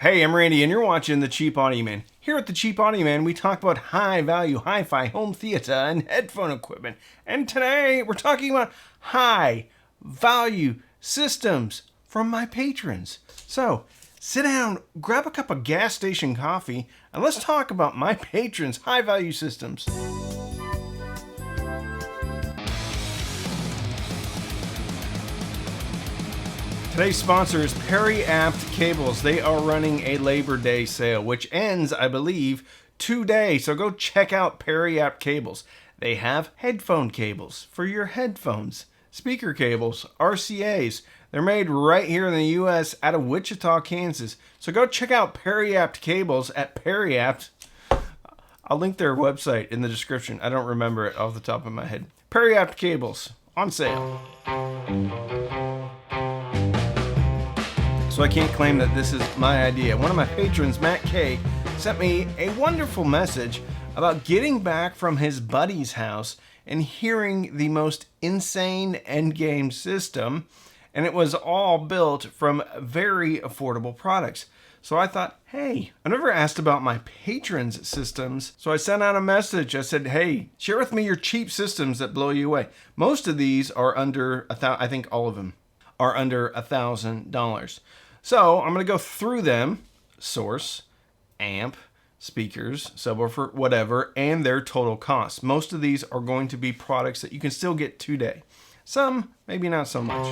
Hey, I'm Randy, and you're watching The Cheap Audio Man. Here at The Cheap Audio Man, we talk about high-value hi-fi home theater and headphone equipment. And today, we're talking about high-value systems from my patrons. So, sit down, grab a cup of gas station coffee, and let's talk about my patrons' high-value systems. Today's sponsor is Perry-Apt Cables. They are running a Labor Day sale, which ends, I believe, today. So go check out Perry-Apt Cables. They have headphone cables for your headphones, speaker cables, RCAs. They're made right here in the U.S. out of Wichita, Kansas. So go check out Perry-Apt Cables at Perry-Apt. I'll link their website in the description. I don't remember it off the top of my head. Perry-Apt Cables, on sale. So I can't claim that this is my idea. One of my patrons, Matt K, sent me a wonderful message about getting back from his buddy's house and hearing the most insane endgame system, and it was all built from very affordable products. So I thought, hey, I never asked about my patrons' systems, so I sent out a message. I said, hey, share with me your cheap systems that blow you away. Most of these are under I think all of them are under $1,000. So I'm going to go through them: source, amp, speakers, subwoofer, whatever, and their total cost. Most of these are going to be products that you can still get today. Some, maybe not so much.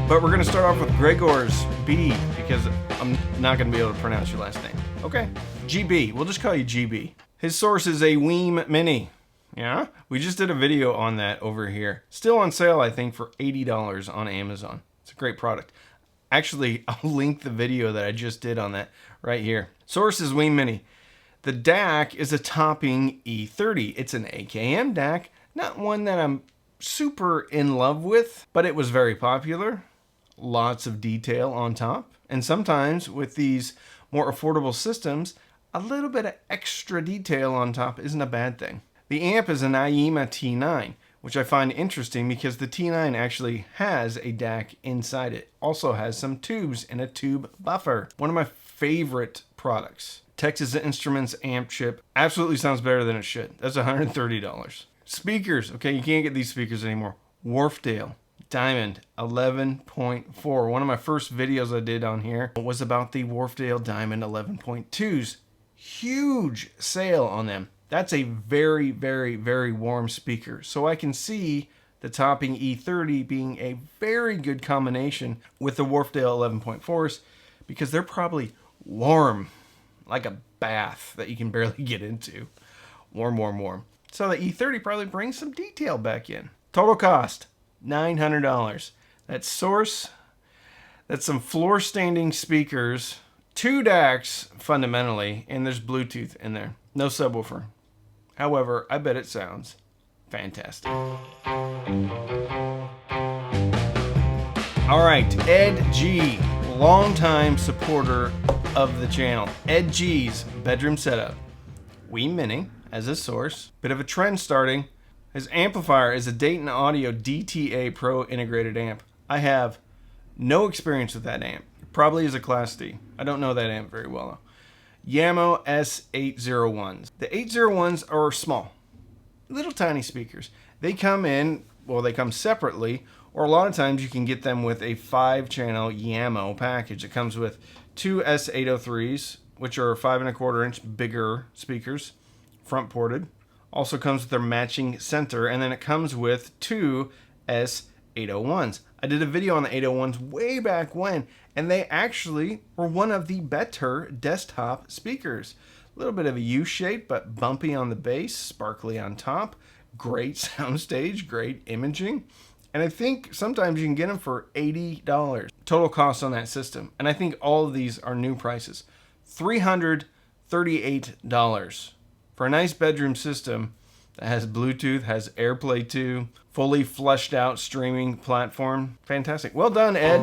But we're going to start off with Gregor's B, because I'm not going to be able to pronounce your last name. Okay, GB. We'll just call you GB. His source is a Weem Mini. Yeah, we just did a video on that over here. Still on sale, I think, for $80 on Amazon. It's a great product. Actually, I'll link the video that I just did on that right here. Source is Weem Mini. The DAC is a topping E30. It's an AKM DAC, not one that I'm super in love with, but it was very popular. Lots of detail on top. And sometimes with these more affordable systems, a little bit of extra detail on top isn't a bad thing. The amp is an IEMA T9, which I find interesting because the T9 actually has a DAC inside it. Also has some tubes and a tube buffer. One of my favorite products. Texas Instruments amp chip. Absolutely sounds better than it should. That's $130. Speakers. Okay, you can't get these speakers anymore. Wharfdale Diamond 11.4. One of my first videos I did on here was about the Wharfdale Diamond 11.2s. Huge sale on them. That's a very, very, very warm speaker. So I can see the topping E30 being a very good combination with the Wharfdale 11.4s because they're probably warm, like a bath that you can barely get into. Warm, warm, warm. So the E30 probably brings some detail back in. Total cost, $900. That's source. That's some floor standing speakers. 2 DACs, fundamentally, and there's Bluetooth in there. No subwoofer. However, I bet it sounds fantastic. All right, Ed G, longtime supporter of the channel. Ed G's bedroom setup. Weem Mini as a source. Bit of a trend starting. His amplifier is a Dayton Audio DTA Pro integrated amp. I have no experience with that amp. It probably is a Class D. I don't know that amp very well though. Yamo S801s. The 801s are small, little tiny speakers. They come in, well, they come separately, or a lot of times you can get them with a 5-channel Yamo package. It comes with 2 S803s, which are 5¼ inch bigger speakers, front ported. Also comes with their matching center, and then it comes with 2 S801s. I did a video on the 801s way back when, and they actually were one of the better desktop speakers. A little bit of a U-shape, but bumpy on the bass, sparkly on top. Great soundstage, great imaging. And I think sometimes you can get them for $80 total cost on that system. And I think all of these are new prices. $338 for a nice bedroom system that has Bluetooth, has AirPlay 2, fully fleshed out streaming platform. Fantastic. Well done, Ed.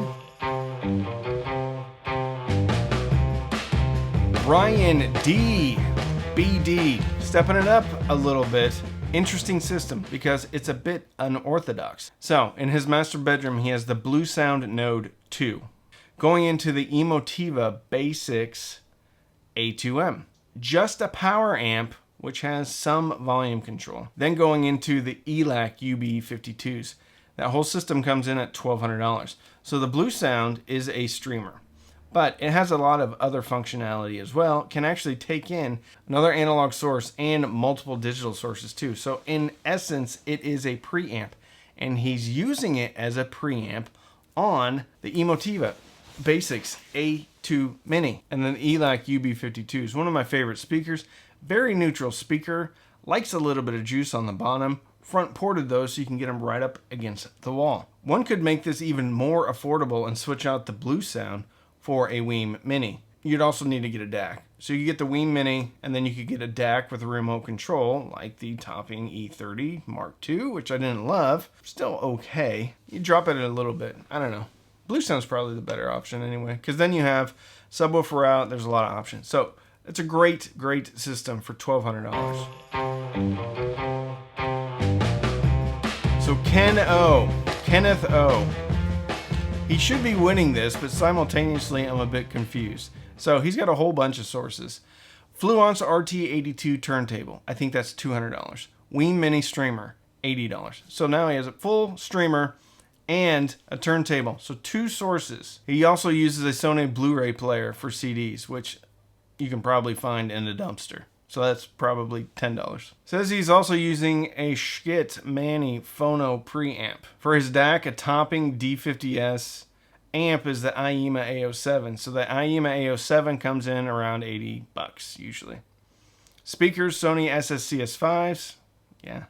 Ryan D. BD, stepping it up a little bit Interesting system because it's a bit unorthodox. So in his master bedroom, he has the Blue Sound Node 2. Going into the Emotiva Basics A2M. Just a power amp, which has some volume control. Then going into the ELAC UB52s. That whole system comes in at $1,200. So the Blue Sound is a streamer, but it has a lot of other functionality as well. It can actually take in another analog source and multiple digital sources too. So in essence, it is a preamp, and he's using it as a preamp on the Emotiva Basics A2 Mini. And then the ELAC UB52 is one of my favorite speakers. Very neutral speaker, likes a little bit of juice on the bottom. Front ported though, so you can get them right up against the wall. One could make this even more affordable and switch out the Blue Sound for a Weem Mini. You'd also need to get a DAC. So you get the Weem Mini, and then you could get a DAC with a remote control, like the Topping E30 Mark II, which I didn't love. Still okay. You drop it a little bit. I don't know. Blue Sound's probably the better option anyway, because then you have subwoofer out. There's a lot of options. So it's a great, great system for $1,200. So Kenneth O. He should be winning this, but simultaneously I'm a bit confused. So he's got a whole bunch of sources. Fluence RT82 turntable. I think that's $200. Weem Mini streamer, $80. So now he has a full streamer and a turntable. So 2 sources. He also uses a Sony Blu-ray player for CDs, which you can probably find in the dumpster. So that's probably $10. Says he's also using a Schmidt Manny Phono preamp. For his DAC, a Topping D50S amp is the IEMA A07. So the IEMA A07 comes in around $80 usually. Speakers, Sony SSCS5s. Yeah.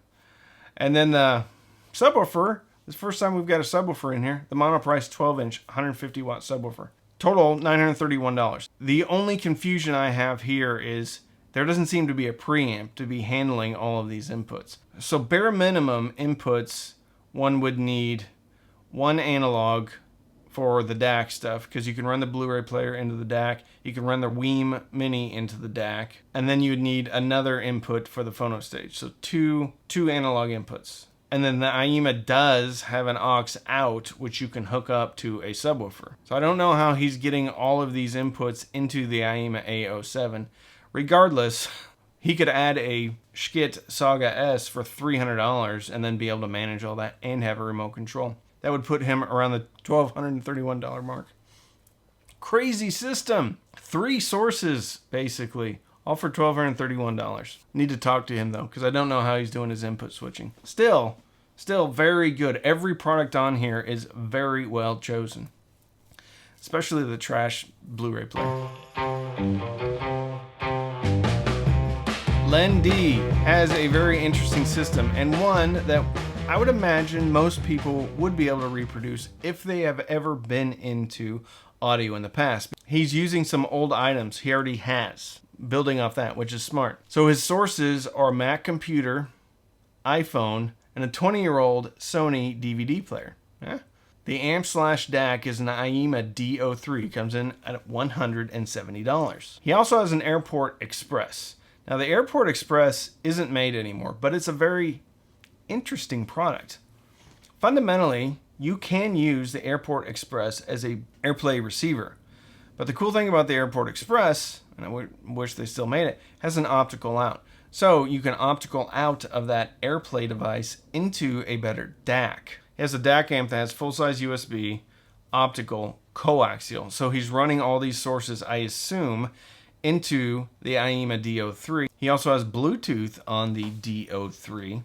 And then the subwoofer. This is the first time we've got a subwoofer in here. The Monoprice 12-inch 150 watt subwoofer. Total $931. The only confusion I have here is there doesn't seem to be a preamp to be handling all of these inputs. So bare minimum inputs, one would need one analog for the DAC stuff, because you can run the Blu-ray player into the DAC, you can run the Weem Mini into the DAC, and then you would need another input for the phono stage. So two analog inputs. And then the IEMA does have an aux out, which you can hook up to a subwoofer. So I don't know how he's getting all of these inputs into the IEMA A07. Regardless, he could add a Schmidt Saga S for $300 and then be able to manage all that and have a remote control. That would put him around the $1,231 mark. Crazy system. 3 sources, basically, all for $1,231. Need to talk to him, though, because I don't know how he's doing his input switching. Still very good. Every product on here is very well chosen, especially the trash Blu-ray player. Lendy has a very interesting system, and one that I would imagine most people would be able to reproduce if they have ever been into audio in the past. He's using some old items he already has, building off that, which is smart. So his sources are Mac computer, iPhone, and a 20-year-old Sony DVD player. Yeah. The amp/DAC is an IEMA D03, comes in at $170. He also has an Airport Express. Now the Airport Express isn't made anymore, but it's a very interesting product. Fundamentally, you can use the Airport Express as a AirPlay receiver. But the cool thing about the Airport Express, and I wish they still made it, has an optical out. So you can optical out of that AirPlay device into a better DAC. He has a DAC amp that has full-size USB, optical, coaxial. So he's running all these sources, I assume, into the IEMA D03. He also has Bluetooth on the D03.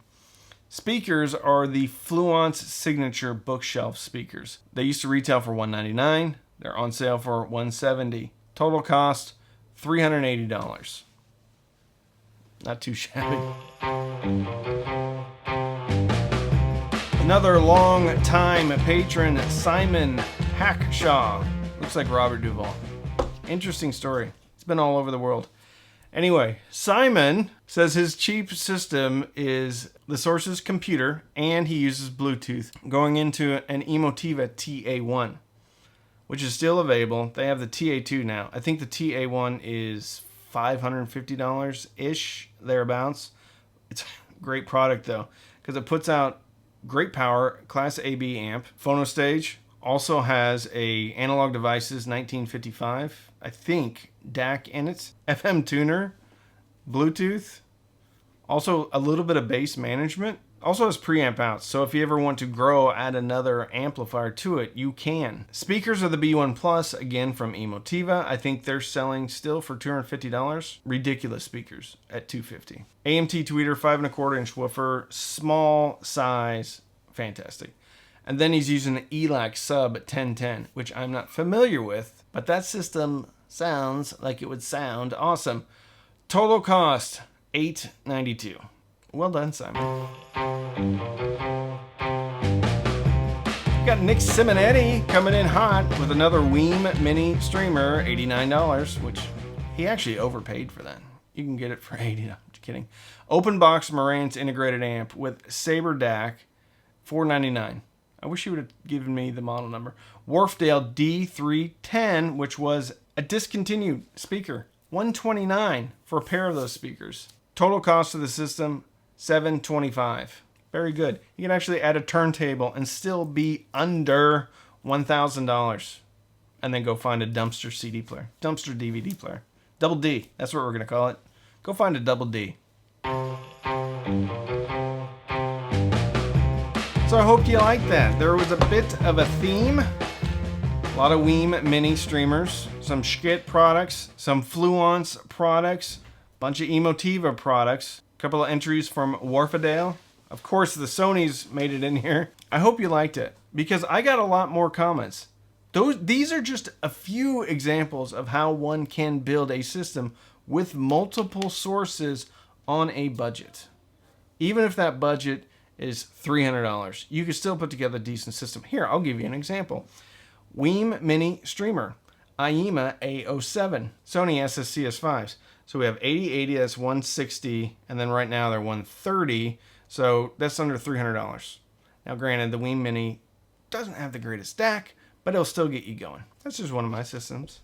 Speakers are the Fluence Signature Bookshelf speakers. They used to retail for $199. They're on sale for $170. Total cost, $380. Not too shabby. Another long-time patron, Simon Hackshaw. Looks like Robert Duvall. Interesting story. It's been all over the world. Anyway, Simon says his cheap system is the source's computer, and he uses Bluetooth going into an Emotiva TA1, which is still available. They have the TA2 now. I think the TA1 is $550-ish, thereabouts. It's great product though, because it puts out great power, Class AB amp. Phonostage also has a Analog Devices 1955, I think, DAC in it. FM tuner, Bluetooth, also a little bit of bass management. Also has preamp outs, so if you ever want to grow, add another amplifier to it, you can. Speakers are the B1 Plus, again from Emotiva. I think they're selling still for $250. Ridiculous speakers at $250. AMT tweeter, 5¼ woofer, small size, fantastic. And then he's using an ELAC sub 1010, which I'm not familiar with, but that system sounds like it would sound awesome. Total cost, $892. Well done, Simon. We got Nick Simonetti coming in hot with another Weem Mini Streamer, $89, which he actually overpaid for that. You can get it for $80. No, just kidding. Open box Marantz integrated amp with Sabre DAC, $499. I wish you would have given me the model number. Wharfdale D310, which was a discontinued speaker, $129 for a pair of those speakers. Total cost of the system, $725. Very good. You can actually add a turntable and still be under $1,000. And then go find a dumpster CD player. Dumpster DVD player. Double D. That's what we're going to call it. Go find a double D. So I hope you liked that. There was a bit of a theme. A lot of Weem Mini streamers. Some Schkit products. Some Fluence products. Bunch of Emotiva products. Couple of entries from Wharfdale. Of course, the Sonys made it in here. I hope you liked it, because I got a lot more comments. These are just a few examples of how one can build a system with multiple sources on a budget. Even if that budget is $300, you can still put together a decent system. Here, I'll give you an example. Weem Mini Streamer, IEMA A07, Sony SSCS5s. So we have 80, that's 160, and then right now they're 130, so that's under $300. Now granted, the Weem Mini doesn't have the greatest DAC, but it'll still get you going. That's just one of my systems.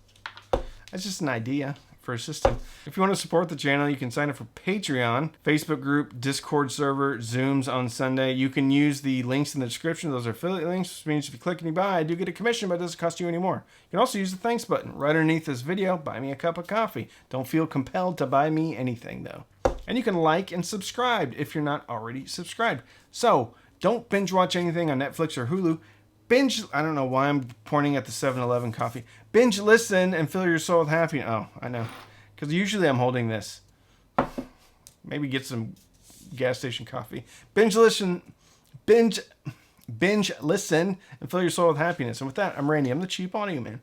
That's just an idea for a system. If you want to support the channel, you can sign up for Patreon, Facebook group, Discord server, Zooms on Sunday. You can use the links in the description. Those are affiliate links, which means if you click and you buy, I do get a commission, but it doesn't cost you any more. You can also use the thanks button right underneath this video. Buy me a cup of coffee. Don't feel compelled to buy me anything, though. And you can like and subscribe if you're not already subscribed. So don't binge watch anything on Netflix or Hulu. Binge, I don't know why I'm pointing at the 7-Eleven coffee. Binge listen and fill your soul with happiness. Oh, I know. Because usually I'm holding this. Maybe get some gas station coffee. Binge listen and fill your soul with happiness. And with that, I'm Randy. I'm the Cheap Audio Man.